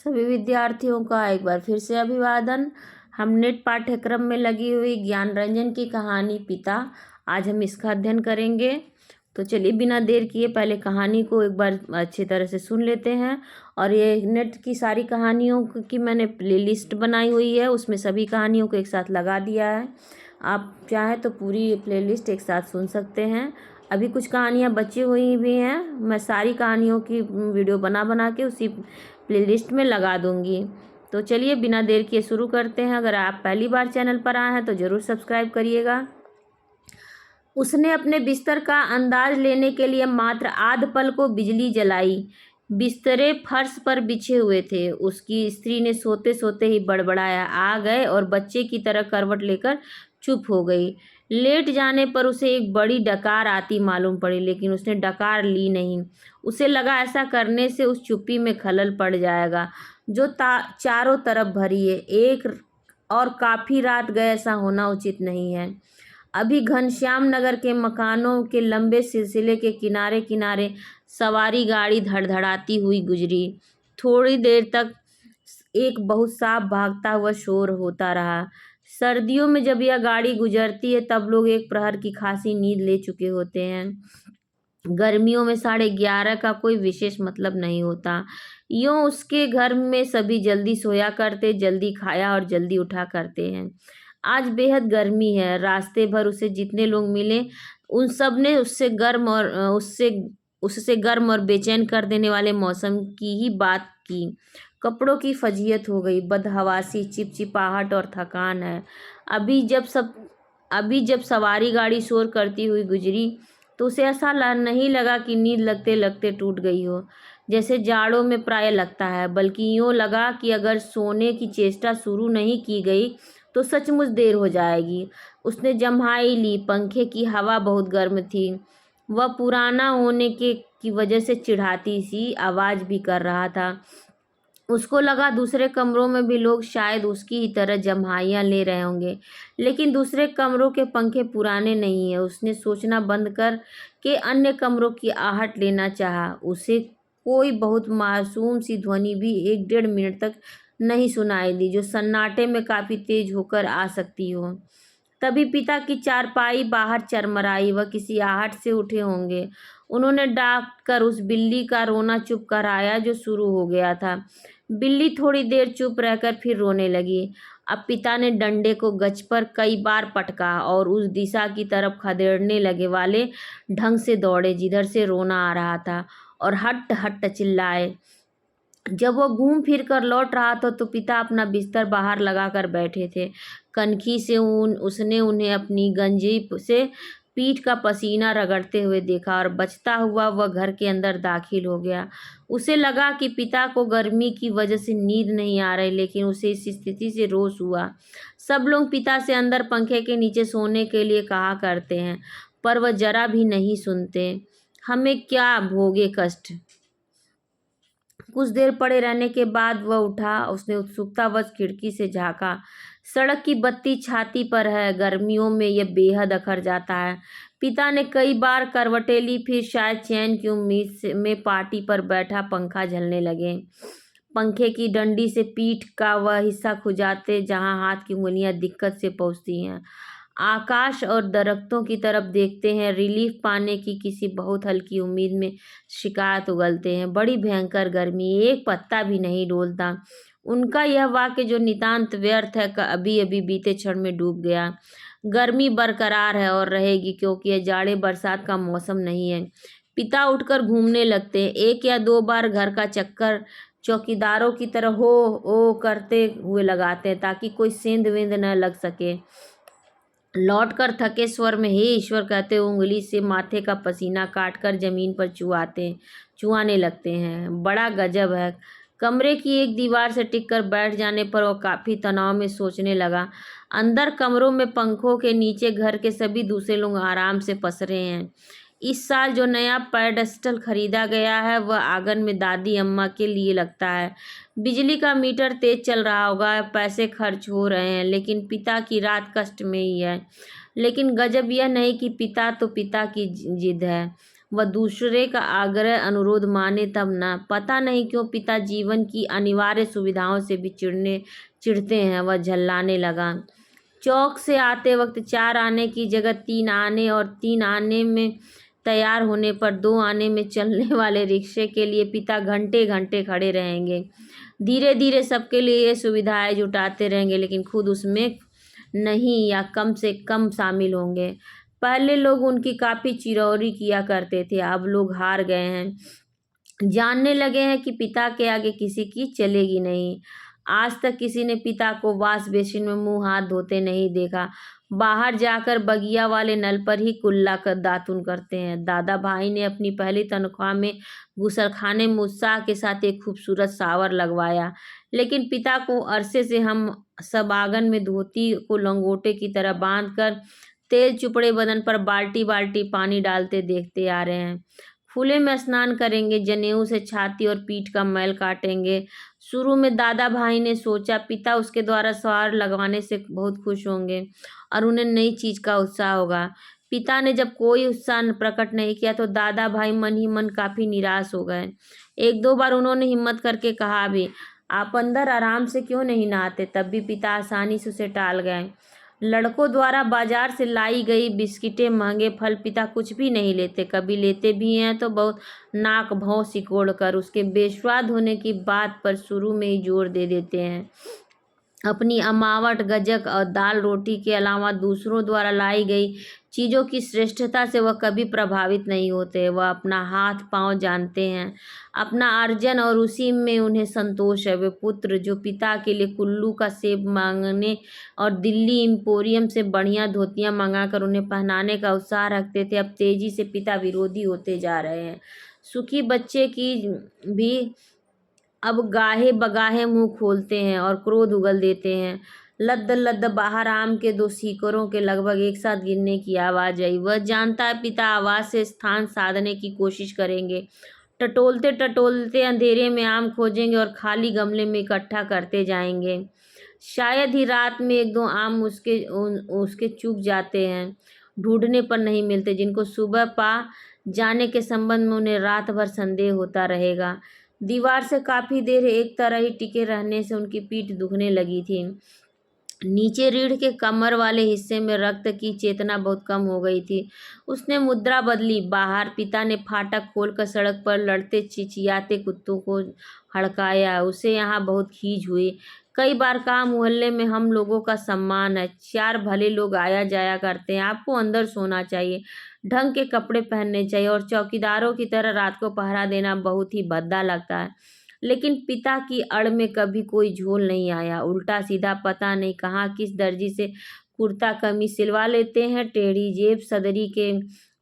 सभी विद्यार्थियों का एक बार फिर से अभिवादन। हम नेट पाठ्यक्रम में लगी हुई ज्ञान रंजन की कहानी पिता, आज हम इसका अध्ययन करेंगे। तो चलिए बिना देर किए पहले कहानी को एक बार अच्छी तरह से सुन लेते हैं। और ये नेट की सारी कहानियों की मैंने प्लेलिस्ट बनाई हुई है, उसमें सभी कहानियों को एक साथ लगा दिया है। आप चाहें तो पूरी प्लेलिस्ट एक साथ सुन सकते हैं। अभी कुछ कहानियाँ बची हुई भी हैं, मैं सारी कहानियों की वीडियो बना बना के उसी प्लेलिस्ट में लगा दूंगी। तो चलिए बिना देर किए शुरू करते हैं। अगर आप पहली बार चैनल पर आए हैं तो ज़रूर सब्सक्राइब करिएगा। उसने अपने बिस्तर का अंदाज लेने के लिए मात्र आध पल को बिजली जलाई। बिस्तरे फर्श पर बिछे हुए थे। उसकी स्त्री ने सोते सोते ही बड़बड़ाया, आ गए, और बच्चे की तरह करवट लेकर चुप हो गई। लेट जाने पर उसे एक बड़ी डकार आती मालूम पड़ी, लेकिन उसने डकार ली नहीं। उसे लगा ऐसा करने से उस चुप्पी में खलल पड़ जाएगा जो चारों तरफ भरी है। एक और काफ़ी रात गए, ऐसा होना उचित नहीं है। अभी घनश्याम नगर के मकानों के लंबे सिलसिले के किनारे किनारे सवारी गाड़ी धड़धड़ाती हुई गुजरी। थोड़ी देर तक एक बहुत साफ भागता हुआ शोर होता रहा। सर्दियों में जब यह गाड़ी गुजरती है तब लोग एक प्रहर की खासी नींद ले चुके होते हैं। गर्मियों में 11:30 का कोई विशेष मतलब नहीं होता। यूँ उसके घर में सभी जल्दी सोया करते, जल्दी खाया और जल्दी उठा करते हैं। आज बेहद गर्मी है। रास्ते भर उसे जितने लोग मिले उन सब ने उससे गर्म और बेचैन कर देने वाले मौसम की ही बात की। कपड़ों की फजीयत हो गई, बदहवासी, चिपचिपाहट और थकान है। अभी जब सवारी गाड़ी शोर करती हुई गुजरी तो उसे ऐसा नहीं लगा कि नींद लगते लगते टूट गई हो, जैसे जाड़ों में प्राय लगता है, बल्कि यूँ लगा कि अगर सोने की चेष्टा शुरू नहीं की गई तो सचमुच देर हो जाएगी। उसने जम्हाई ली। पंखे की हवा बहुत गर्म थी। वह पुराना होने की वजह से चिढ़ाती सी आवाज़ भी कर रहा था। उसको लगा दूसरे कमरों में भी लोग शायद उसकी ही तरह जम्हाइयाँ ले रहे होंगे, लेकिन दूसरे कमरों के पंखे पुराने नहीं है। उसने सोचना बंद कर के अन्य कमरों की आहट लेना चाहा। उसे कोई बहुत मासूम सी ध्वनि भी 1-1.5 मिनट तक नहीं सुनाई दी, जो सन्नाटे में काफ़ी तेज होकर आ सकती हो। तभी पिता की चारपाई बाहर चरमराई। वह किसी आहट से उठे होंगे। उन्होंने डांट कर उस बिल्ली का रोना चुप कराया जो शुरू हो गया था। बिल्ली थोड़ी देर चुप रहकर फिर रोने लगी। अब पिता ने डंडे को गज पर कई बार पटका और उस दिशा की तरफ खदेड़ने लगे वाले ढंग से दौड़े जिधर से रोना आ रहा था, और हट हट चिल्लाए। जब वो घूम फिर कर लौट रहा था तो पिता अपना बिस्तर बाहर लगाकर बैठे थे। कनखी से उसने उन्हें अपनी गंजी से पीठ का पसीना रगड़ते हुए देखा और बचता हुआ वह घर के अंदर दाखिल हो गया। उसे लगा कि पिता को गर्मी की वजह से नींद नहीं आ रही, लेकिन उसे इस स्थिति से रोष हुआ। सब लोग पिता से अंदर पंखे के नीचे सोने के लिए कहा करते हैं, पर वह जरा भी नहीं सुनते। हमें क्या भोगे कष्ट। कुछ देर पड़े रहने के बाद वह उठा। उसने उत्सुकतावश खिड़की से झाँका। सड़क की बत्ती छाती पर है। गर्मियों में यह बेहद अखर जाता है। पिता ने कई बार करवटें ली, फिर शायद चैन की उम्मीद में पाटी पर बैठा पंखा झलने लगे। पंखे की डंडी से पीठ का वह हिस्सा खुजाते जहां हाथ की उंगलियां दिक्कत से पहुंचती हैं। आकाश और दरख्तों की तरफ देखते हैं। रिलीफ पाने की किसी बहुत हल्की उम्मीद में शिकायत उगलते हैं। बड़ी भयंकर गर्मी, एक पत्ता भी नहीं डोलता। उनका यह वाक्य जो नितांत व्यर्थ है, अभी अभी बीते क्षण में डूब गया। गर्मी बरकरार है और रहेगी, क्योंकि यह जाड़े बरसात का मौसम नहीं है। पिता उठकर घूमने लगते हैं। 1 या 2 बार घर का चक्कर चौकीदारों की तरह हो ओ करते हुए लगाते हैं, ताकि कोई सेंध वेंध न लग सके। लौटकर थके स्वर में हे ईश्वर कहते हुए उंगली से माथे का पसीना काटकर जमीन पर चुआने लगते हैं। बड़ा गजब है। कमरे की एक दीवार से टिककर बैठ जाने पर वो काफ़ी तनाव में सोचने लगा। अंदर कमरों में पंखों के नीचे घर के सभी दूसरे लोग आराम से पसरे हैं। इस साल जो नया पेडस्टल खरीदा गया है वह आंगन में दादी अम्मा के लिए लगता है। बिजली का मीटर तेज चल रहा होगा, पैसे खर्च हो रहे हैं, लेकिन पिता की रात कष्ट में ही है। लेकिन गजब यह नहीं कि पिता तो पिता की जिद है। वह दूसरे का आग्रह अनुरोध माने तब न। पता नहीं क्यों पिता जीवन की अनिवार्य सुविधाओं से भी चिढ़ते हैं। वह झल्लाने लगा। चौक से आते वक्त 4 आने की जगह 3 आने और 3 आने में तैयार होने पर 2 आने में चलने वाले रिक्शे के लिए पिता घंटे घंटे खड़े रहेंगे। धीरे धीरे सबके लिए ये सुविधाएं जुटाते रहेंगे, लेकिन खुद उसमें नहीं या कम से कम शामिल होंगे। पहले लोग उनकी काफ़ी चिरौरी किया करते थे, अब लोग हार गए हैं। जानने लगे हैं कि पिता के आगे किसी की चलेगी नहीं। आज तक किसी ने पिता को वॉश बेसिन में मुंह हाथ धोते नहीं देखा। बाहर जाकर बगिया वाले नल पर ही कुल्ला कर दातुन करते हैं। दादा भाई ने अपनी पहली तनख्वाह में गुसलखाने में उत्साह के साथ एक खूबसूरत शावर लगवाया, लेकिन पिता को अरसे से हम सब आंगन में धोती को लंगोटे की तरह बांधकर तेल चुपड़े बदन पर बाल्टी बाल्टी पानी डालते देखते आ रहे हैं। खुले में स्नान करेंगे, जनेऊ से छाती और पीठ का मैल काटेंगे। शुरू में दादा भाई ने सोचा पिता उसके द्वारा शावर लगवाने से बहुत खुश होंगे और उन्हें नई चीज का उत्साह होगा। पिता ने जब कोई उत्साह प्रकट नहीं किया तो दादा भाई मन ही मन काफी निराश हो गए। 1-2 बार उन्होंने हिम्मत करके कहा भी, आप अंदर आराम से क्यों नहीं नहाते? तब भी पिता आसानी से उसे टाल गए। लड़कों द्वारा बाजार से लाई गई बिस्किटें, महंगे फल पिता कुछ भी नहीं लेते। कभी लेते भी हैं तो बहुत नाक भौं सिकोड़ कर उसके बेस्वाद होने की बात पर शुरू में ही जोर दे देते हैं। अपनी अमावट, गजक और दाल रोटी के अलावा दूसरों द्वारा लाई गई चीज़ों की श्रेष्ठता से वह कभी प्रभावित नहीं होते। वह अपना हाथ पांव जानते हैं, अपना अर्जन, और उसी में उन्हें संतोष है। वे पुत्र जो पिता के लिए कुल्लू का सेब मांगने और दिल्ली एम्पोरियम से बढ़िया धोतियां मंगाकर उन्हें पहनाने का उत्साह रखते थे, अब तेजी से पिता विरोधी होते जा रहे हैं। सुखी बच्चे की भी अब गाहे बगाहे मुंह खोलते हैं और क्रोध उगल देते हैं। लद्द लद्द बाहर आम के 2 सीकरों के लगभग एक साथ गिरने की आवाज आई। वह जानता है पिता आवाज से स्थान साधने की कोशिश करेंगे। टटोलते टटोलते अंधेरे में आम खोजेंगे और खाली गमले में इकट्ठा करते जाएंगे। शायद ही रात में 1-2 आम उसके चूक जाते हैं, ढूंढने पर नहीं मिलते, जिनको सुबह पा जाने के संबंध में उन्हें रात भर संदेह होता रहेगा। दीवार से काफी देर एक तरह ही टिके रहने से उनकी पीठ दुखने लगी थी। नीचे रीढ़ के कमर वाले हिस्से में रक्त की चेतना बहुत कम हो गई थी। उसने मुद्रा बदली। बाहर पिता ने फाटक खोलकर सड़क पर लड़ते चिचियाते कुत्तों को हड़काया। उसे यहाँ बहुत खीज हुई। कई बार कहा, मोहल्ले में हम लोगों का सम्मान है, 4 भले लोग आया जाया करते हैं, आपको अंदर सोना चाहिए, ढंग के कपड़े पहनने चाहिए और चौकीदारों की तरह रात को पहरा देना बहुत ही भद्दा लगता है। लेकिन पिता की अड़ में कभी कोई झोल नहीं आया। उल्टा सीधा पता नहीं कहाँ किस दर्जी से कुर्ता कमीज सिलवा लेते हैं, टेढ़ी जेब, सदरी के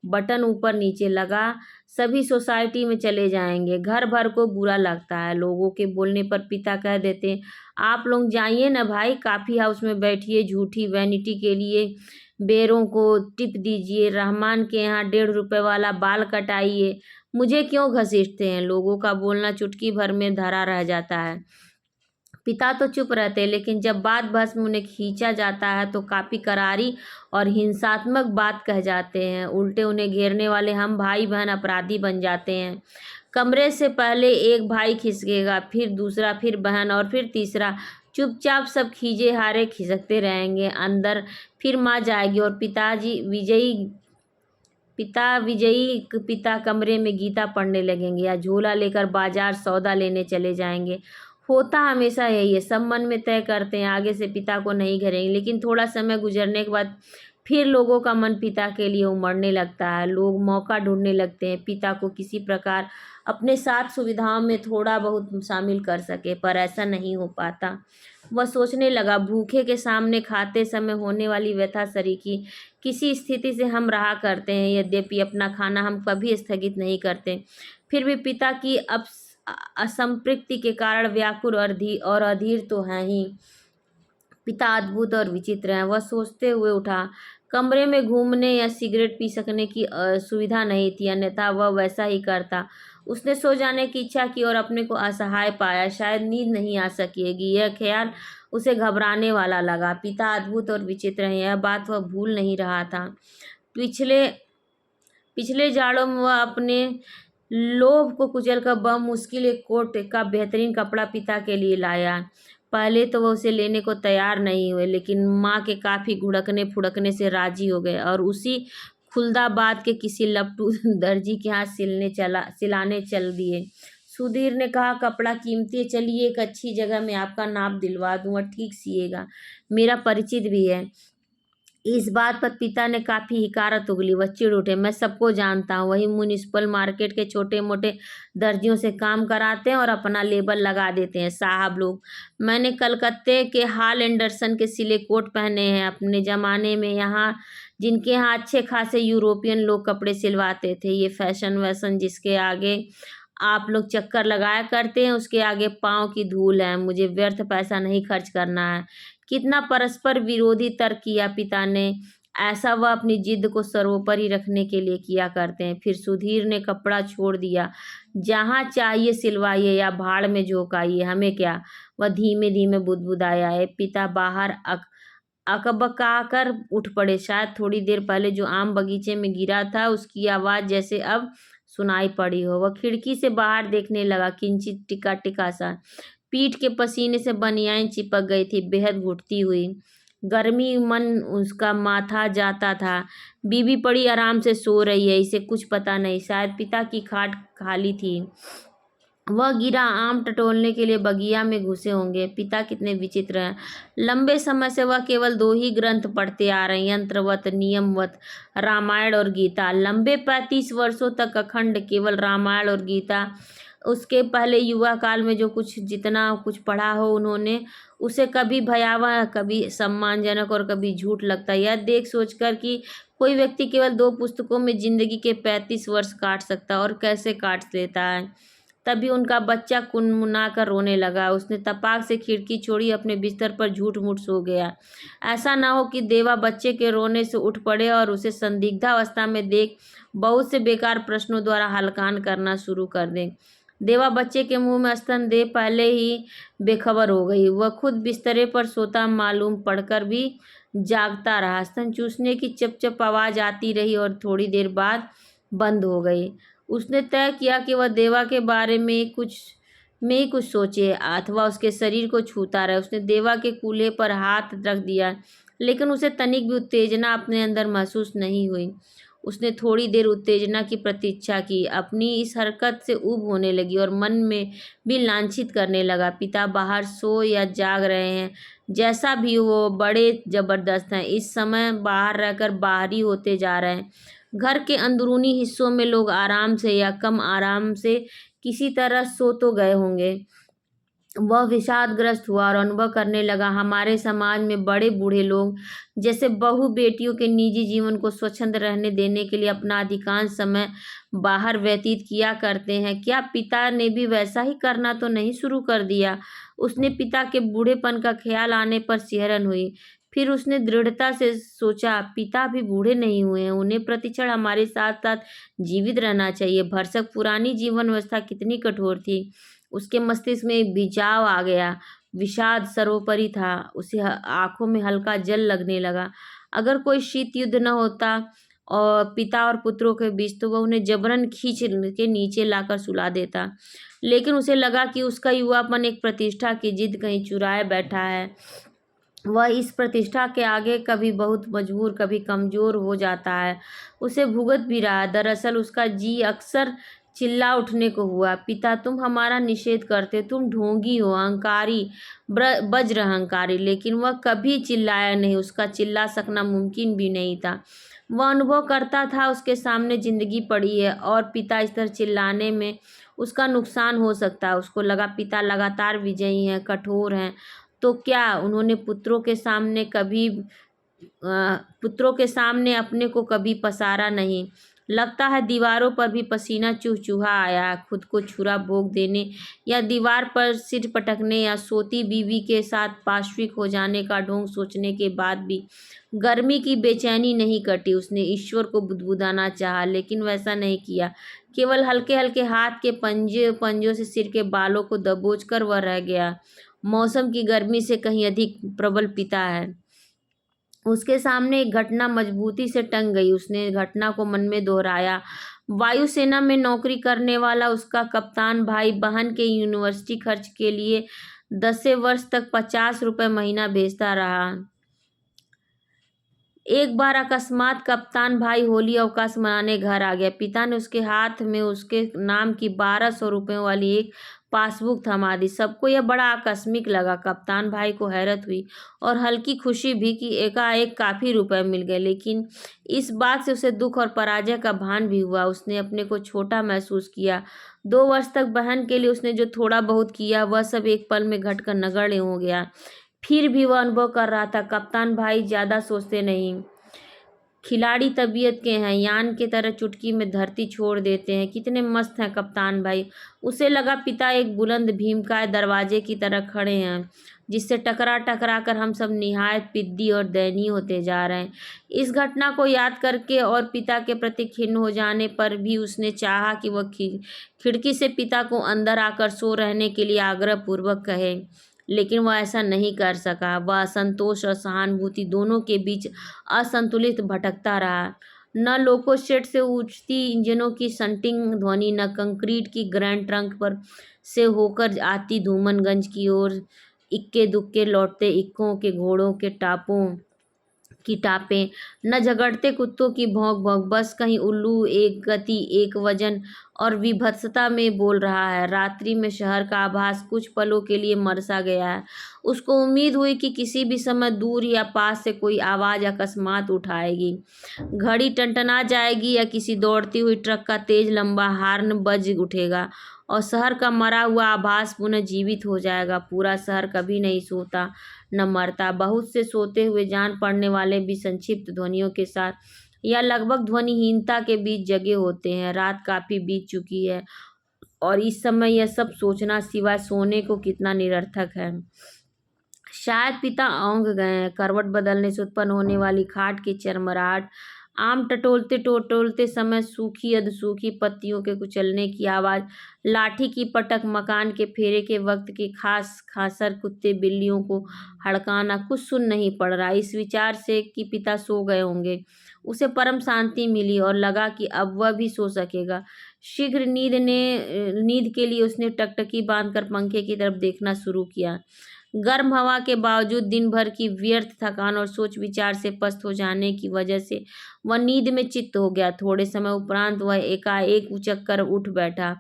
बटन ऊपर नीचे लगा, सभी सोसाइटी में चले जाएंगे। घर भर को बुरा लगता है। लोगों के बोलने पर पिता कह देते, आप लोग जाइए ना भाई, काफ़ी हाउस में बैठिए, झूठी वैनिटी के लिए बेरों को टिप दीजिए, रहमान के यहाँ 1.5 रुपये वाला बाल कटाइए, मुझे क्यों घसीटते हैं? लोगों का बोलना चुटकी भर में धरा रह जाता है। पिता तो चुप रहते, लेकिन जब बात बहस में उन्हें खींचा जाता है तो काफ़ी करारी और हिंसात्मक बात कह जाते हैं। उल्टे उन्हें घेरने वाले हम भाई बहन अपराधी बन जाते हैं। कमरे से पहले एक भाई खिसकेगा, फिर दूसरा, फिर बहन और फिर तीसरा। चुपचाप सब खींचे हारे खिसकते रहेंगे। अंदर फिर माँ जाएगी और पिता कमरे में गीता पढ़ने लगेंगे या झोला लेकर बाजार सौदा लेने चले जाएंगे। होता हमेशा यही है। सब मन में तय करते हैं आगे से पिता को नहीं घेरेंगे, लेकिन थोड़ा समय गुजरने के बाद फिर लोगों का मन पिता के लिए उमड़ने लगता है। लोग मौका ढूंढने लगते हैं पिता को किसी प्रकार अपने साथ सुविधाओं में थोड़ा बहुत शामिल कर सके, पर ऐसा नहीं हो पाता। वह सोचने लगा, भूखे के सामने खाते समय होने वाली व्यथा सरीखी किसी स्थिति से हम रहा करते हैं। यद्यपि अपना खाना हम कभी स्थगित नहीं करते, फिर भी पिता की असंतृप्ति के कारण व्याकुल और अधीर तो हैं ही। पिता अद्भुत और विचित्र हैं। वह सोचते हुए उठा। कमरे में घूमने या सिगरेट पी सकने की सुविधा नहीं थी, अन्यथा वह वैसा ही करता। उसने सो जाने की इच्छा की और अपने को असहाय पाया। शायद नींद नहीं आ सकेगी, यह ख्याल उसे घबराने वाला लगा। पिता अद्भुत और विचित्र हैं, यह बात वह भूल नहीं रहा था। पिछले जाड़ों में वह अपने लोभ को कुचलकर बमुश्किल एक कोट का बेहतरीन कपड़ा पिता के लिए लाया। पहले तो वह उसे लेने को तैयार नहीं हुए, लेकिन माँ के काफ़ी घुड़कने फुड़कने से राजी हो गए और उसी खुलदाबाद के किसी लपटू दर्जी के यहाँ सिलाने चल दिए। सुधीर ने कहा, कपड़ा कीमती है, चलिए एक अच्छी जगह में आपका नाप दिलवा दूँ, वह ठीक सिएगा, मेरा परिचित भी है। इस बात पर पिता ने काफ़ी हिकारत उगली। वह चिढ़ उठे, मैं सबको जानता हूँ, वही म्युनिसिपल मार्केट के छोटे मोटे दर्जियों से काम कराते हैं और अपना लेबल लगा देते हैं साहब लोग। मैंने कलकत्ते के हाल एंडरसन के सिले कोट पहने हैं अपने ज़माने में, यहाँ जिनके यहाँ अच्छे खासे यूरोपियन लोग कपड़े सिलवाते थे। ये फैशन वैशन जिसके आगे आप लोग चक्कर लगाया करते हैं, उसके आगे पाँव की धूल है। मुझे व्यर्थ पैसा नहीं खर्च करना है। कितना परस्पर विरोधी तर्क किया पिता ने। ऐसा वह अपनी जिद को सर्वोपरि रखने के लिए किया करते हैं। फिर सुधीर ने कपड़ा छोड़ दिया। जहाँ चाहिए सिलवाइए या भाड़ में झोंकाइए, हमें क्या। वह धीमे धीमे बुदबुदाया है। पिता बाहर अकबकाकर उठ पड़े। शायद थोड़ी देर पहले जो आम बगीचे में गिरा था उसकी आवाज़ जैसे अब सुनाई पड़ी हो। वह खिड़की से बाहर देखने लगा, किंचित टिका टिका सा। पीठ के पसीने से बनियान चिपक गई थी, बेहद घुटती हुई। गर्मी मन उसका माथा जाता था। बीवी पड़ी आराम से सो रही है, इसे कुछ पता नहीं, शायद पिता की खाट खाली थी। वह गिरा आम टटोलने के लिए बगिया में घुसे होंगे। पिता कितने विचित्र हैं। लंबे समय से वह केवल 2 ही ग्रंथ पढ़ते आ रहे हैं, यंत्रवत नियमवत, रामायण और गीता। लंबे 35 वर्षों तक अखंड केवल रामायण और गीता। उसके पहले युवा काल में जो कुछ जितना कुछ पढ़ा हो उन्होंने, उसे कभी भयावह, कभी सम्मानजनक और कभी झूठ लगता है। यह देख सोचकर कि कोई व्यक्ति केवल 2 पुस्तकों में जिंदगी के 35 वर्ष काट सकता है और कैसे काट लेता है। तभी उनका बच्चा कुनमुना कर रोने लगा। उसने तपाक से खिड़की छोड़ी, अपने बिस्तर पर झूठ मूठ सो गया। ऐसा ना हो कि देवा बच्चे के रोने से उठ पड़े और उसे संदिग्धावस्था में देख बहुत से बेकार प्रश्नों द्वारा हलकान करना शुरू कर दे। देवा बच्चे के मुंह में स्तन दे पहले ही बेखबर हो गई। वह खुद बिस्तरे पर सोता मालूम पड़कर भी जागता रहा। स्तन चूसने की चप-चप आवाज़ आती रही और थोड़ी देर बाद बंद हो गई। उसने तय किया कि वह देवा के बारे में ही कुछ सोचे अथवा उसके शरीर को छूता रहे। उसने देवा के कूल्हे पर हाथ रख दिया, लेकिन उसे तनिक भी उत्तेजना अपने अंदर महसूस नहीं हुई। उसने थोड़ी देर उत्तेजना की प्रतीक्षा की। अपनी इस हरकत से ऊब होने लगी और मन में भी लांछित करने लगा। पिता बाहर सो या जाग रहे हैं, जैसा भी वो बड़े जबरदस्त हैं। इस समय बाहर रहकर बाहरी होते जा रहे हैं। घर के अंदरूनी हिस्सों में लोग आराम से या कम आराम से किसी तरह सो तो गए होंगे। वह विषादग्रस्त हुआ और अनुभव करने लगा, हमारे समाज में बड़े बूढ़े लोग जैसे बहू बेटियों के निजी जीवन को स्वच्छंद रहने देने के लिए अपना अधिकांश समय बाहर व्यतीत किया करते हैं। क्या पिता ने भी वैसा ही करना तो नहीं शुरू कर दिया। उसने पिता के बूढ़ेपन का ख्याल आने पर सिहरन हुई। फिर उसने दृढ़ता से सोचा, पिता भी बूढ़े नहीं हुए हैं, उन्हें प्रतिक्षण हमारे साथ साथ जीवित रहना चाहिए। भरसक पुरानी जीवन व्यवस्था कितनी कठोर थी। उसके मस्तिष्क में बिजाव आ गया। विषाद सर्वोपरि था। उसे आंखों में हल्का जल लगने लगा। अगर कोई शीत युद्ध न होता और पिता और पुत्रों के बीच, तो वह उन्हें जबरन खींच के नीचे लाकर सुला देता। लेकिन उसे लगा कि उसका युवापन एक प्रतिष्ठा की जिद कहीं चुराए बैठा है। वह इस प्रतिष्ठा के आगे कभी बहुत मजबूर, कभी कमजोर हो जाता है। उसे भुगत भी रहा। दरअसल उसका जी अक्सर चिल्ला उठने को हुआ, पिता तुम हमारा निषेध करते, तुम ढोंगी हो, अहंकारी, वज्र अहंकारी। लेकिन वह कभी चिल्लाया नहीं। उसका चिल्ला सकना मुमकिन भी नहीं था। वह अनुभव करता था उसके सामने जिंदगी पड़ी है और पिता इस तरह चिल्लाने में उसका नुकसान हो सकता है। उसको लगा पिता लगातार विजयी हैं, कठोर हैं, तो क्या उन्होंने पुत्रों के सामने अपने को कभी पसारा नहीं। लगता है दीवारों पर भी पसीना चूहा आया। खुद को छुरा भोग देने या दीवार पर सिर पटकने या सोती बीवी के साथ पाशविक हो जाने का ढोंग सोचने के बाद भी गर्मी की बेचैनी नहीं कटी। उसने ईश्वर को बुदबुदाना चाहा, लेकिन वैसा नहीं किया। केवल हल्के हल्के हाथ के पंजों से सिर के बालों को दबोच कर वह रह गया। मौसम की गर्मी से कहीं अधिक प्रबल पिता है। उसके सामने एक घटना मजबूती से टंग गई। उसने घटना को मन में दोहराया। वायुसेना में नौकरी करने वाला उसका कप्तान भाई बहन के यूनिवर्सिटी खर्च के लिए 10 वर्ष तक 50 रुपये महीना भेजता रहा। एक बार अकस्मात कप्तान भाई होली अवकाश मनाने घर आ गया। पिता ने उसके हाथ में उसके नाम की 1200 रुपयों वाली एक पासबुक थमा दी। सबको यह बड़ा आकस्मिक लगा। कप्तान भाई को हैरत हुई और हल्की खुशी भी कि एकाएक काफ़ी रुपए मिल गए, लेकिन इस बात से उसे दुख और पराजय का भान भी हुआ। उसने अपने को छोटा महसूस किया। 2 वर्ष तक बहन के लिए उसने जो थोड़ा बहुत किया वह सब एक पल में घटकर नगण्य हो गया। फिर भी वह अनुभव कर रहा था, कप्तान भाई ज़्यादा सोचते नहीं, खिलाड़ी तबीयत के हैं, यान की तरह चुटकी में धरती छोड़ देते हैं। कितने मस्त हैं कप्तान भाई। उसे लगा पिता एक बुलंद भीमकाय दरवाजे की तरह खड़े हैं, जिससे टकरा टकरा कर हम सब निहायत पिद्दी और दयनीय होते जा रहे हैं। इस घटना को याद करके और पिता के प्रति खिन्न हो जाने पर भी उसने चाहा कि वह खिड़की से पिता को अंदर आकर सो रहने के लिए आग्रहपूर्वक कहे, लेकिन वह ऐसा नहीं कर सका। वह असंतोष और सहानुभूति दोनों के बीच असंतुलित भटकता रहा। न लोको शेड से उठती इंजनों की संटिंग ध्वनि, न कंक्रीट की ग्रैंड ट्रंक पर से होकर आती धूमनगंज की ओर इक्के दुक्के लौटते इक्कों के घोड़ों के टापों की टापें, न झगड़ते कुत्तों की भौंक भौंक। बस कहीं उल्लू एक गति, एक वजन और विभत्सता में बोल रहा है। रात्रि में शहर का आभास कुछ पलों के लिए मरसा गया है। उसको उम्मीद हुई कि किसी भी समय दूर या पास से कोई आवाज़ अकस्मात उठाएगी, घड़ी टनटना जाएगी या किसी दौड़ती हुई ट्रक का तेज लंबा हार्न बज उठेगा और शहर का मरा हुआ आभास पुनः जीवित हो जाएगा। पूरा शहर कभी नहीं सोता न मरता। बहुत से सोते हुए जान पड़ने वाले भी संक्षिप्त ध्वनियों के साथ या लगभग ध्वनिहीनता के बीच जगे होते हैं। रात काफ़ी बीत चुकी है और इस समय यह सब सोचना सिवाय सोने को कितना निरर्थक है। शायद पिता औंध गए हैं। करवट बदलने से उत्पन्न होने वाली खाट की चरमराहट, आम टटोलते टटोलते समय सूखी अधसूखी पत्तियों के कुचलने की आवाज़, लाठी की पटक, मकान के फेरे के वक्त की खास खासर, कुत्ते बिल्लियों को हड़काना, कुछ सुन नहीं पड़ रहा। इस विचार से कि पिता सो गए होंगे उसे परम शांति मिली और लगा कि अब वह भी सो सकेगा। शीघ्र नींद के लिए उसने टकटकी बांधकर पंखे की तरफ देखना शुरू किया। गर्म हवा के बावजूद दिन भर की व्यर्थ थकान और सोच विचार से पस्त हो जाने की वजह से वह नींद में चित्त हो गया। थोड़े समय उपरांत वह एकाएक उचक कर उठ बैठा।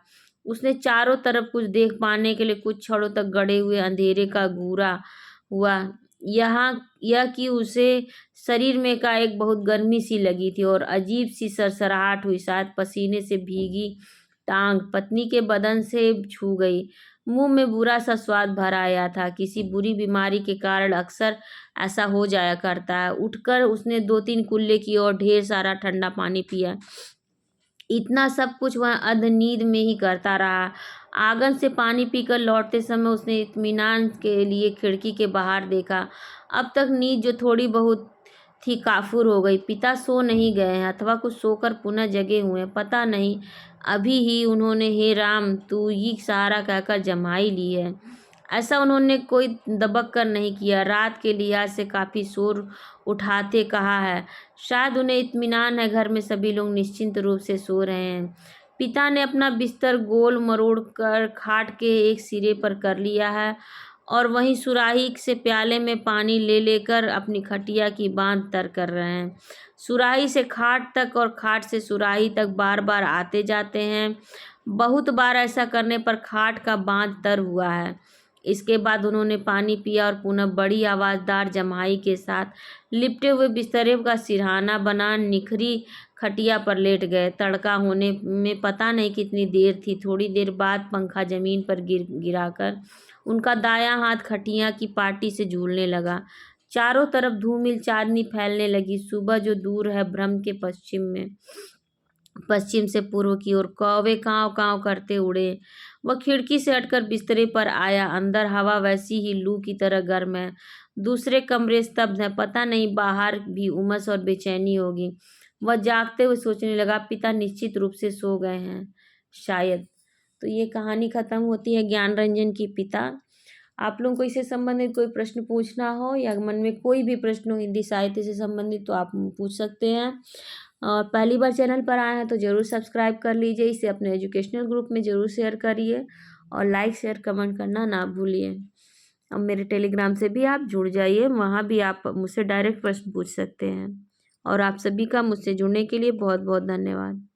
उसने चारों तरफ कुछ देख पाने के लिए कुछ क्षणों तक गड़े हुए अंधेरे का घूरा हुआ। यह कि उसे शरीर में एकाएक बहुत गर्मी सी लगी थी और अजीब सी सरसराहट हुई। शायद पसीने से भीगी टांग पत्नी के बदन से छू गई। मुंह में बुरा सा स्वाद भर आया था। किसी बुरी बीमारी के कारण अक्सर ऐसा हो जाया करता है। उठकर उसने 2-3 कुल्ले की और ढेर सारा ठंडा पानी पिया। इतना सब कुछ वह अध नींद में ही करता रहा। आंगन से पानी पीकर लौटते समय उसने इत्मीनान के लिए खिड़की के बाहर देखा। अब तक नींद जो थोड़ी बहुत थी काफूर हो गई। पिता सो नहीं गए हैं अथवा कुछ सोकर पुनः जगे हुए हैं, पता नहीं। अभी ही उन्होंने हे राम तू ही सहारा कहकर जमाई ली है, ऐसा उन्होंने कोई दबक कर नहीं किया। रात के लिहाज से काफ़ी शोर उठाते कहा है। शायद उन्हें इत्मीनान है घर में सभी लोग निश्चिंत रूप से सो रहे हैं। पिता ने अपना बिस्तर गोल मरोड़ कर खाट के एक सिरे पर कर लिया है और वहीं सुराही से प्याले में पानी ले लेकर अपनी खटिया की बांध तर कर रहे हैं। सुराही से खाट तक और खाट से सुराही तक बार बार आते जाते हैं। बहुत बार ऐसा करने पर खाट का बांध तर हुआ है। इसके बाद उन्होंने पानी पिया और पुनः बड़ी आवाज़दार जमाई के साथ लिपटे हुए बिस्तरे का सिरहाना बना निखरी खटिया पर लेट गए। तड़का होने में पता नहीं कितनी देर थी। थोड़ी देर बाद पंखा जमीन पर गिराकर उनका दायां हाथ खटिया की पाटी से झूलने लगा। चारों तरफ धूमिल चांदनी फैलने लगी। सुबह जो दूर है भ्रम के पश्चिम से पूर्व की ओर कौवे काँव काँव करते उड़े। वह खिड़की से हटकर बिस्तरे पर आया। अंदर हवा वैसी ही लू की तरह गर्म है। दूसरे कमरे स्तब्ध हैं। पता नहीं बाहर भी उमस और बेचैनी होगी। वह जागते हुए सोचने लगा, पिता निश्चित रूप से सो गए हैं शायद। तो ये कहानी ख़त्म होती है ज्ञान रंजन की पिता। आप लोगों को इससे संबंधित कोई प्रश्न पूछना हो या मन में कोई भी प्रश्न हो हिंदी साहित्य से संबंधित तो आप पूछ सकते हैं। और पहली बार चैनल पर आए हैं तो ज़रूर सब्सक्राइब कर लीजिए, इसे अपने एजुकेशनल ग्रुप में ज़रूर शेयर करिए और लाइक शेयर कमेंट करना ना भूलिए। अब मेरे टेलीग्राम से भी आप जुड़ जाइए, वहाँ भी आप मुझसे डायरेक्ट प्रश्न पूछ सकते हैं। और आप सभी का मुझसे जुड़ने के लिए बहुत बहुत धन्यवाद।